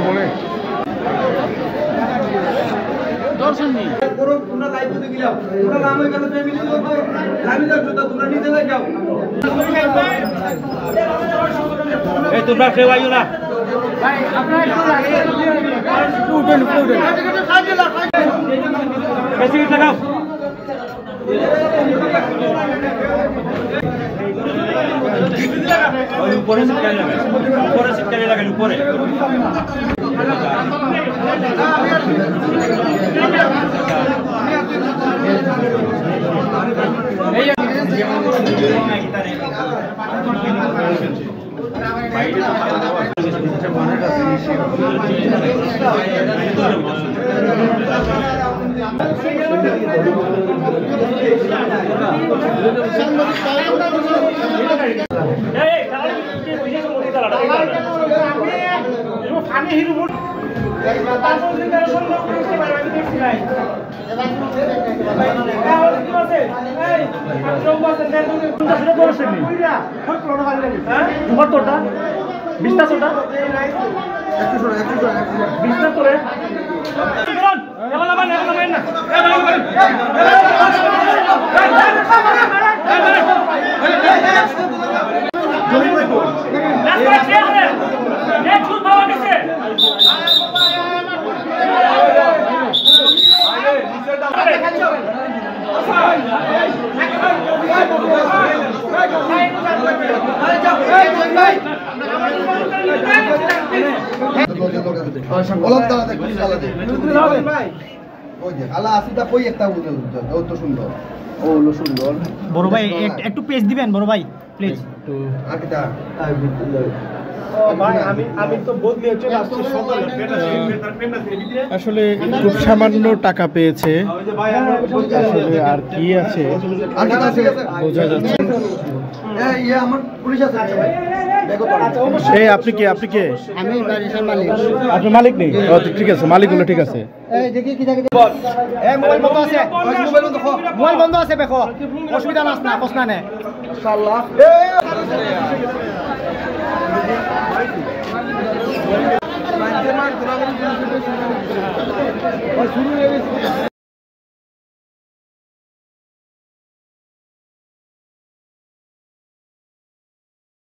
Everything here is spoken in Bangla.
বলে দর্শন নেই পুরো তোমরা লাইভ করতে গেলাম তোমরা নাম হয়ে গেল ফ্যামিলি করতে আমি যাচ্ছি তো তোমরা নিজে যাও এই তোমরা কেউ আইও না ভাই আপনারা একটু লাগিয়ে উঠেন বেশি লাগাও উপরে সিটকালে লাগাই উপরে বড় ভাই একটু পেজ দিবেন বড় ভাই প্লিজ আসলে খুব সামান্য টাকা পেয়েছে আসলে আর কি আছে বোঝা যাচ্ছে এই আপনি কে আমি বাড়ির মালিক আপনি মালিক নেই ঠিক আছে মালিক হলো ঠিক আছে এই দেখি কি দেখি এই মোবাইল বন্ধ আছে মোবাইল বন্ধ আছে দেখো অসুবিধা না প্রশ্ন নেই ইনশাআল্লাহ শুরু হয়ে গেছে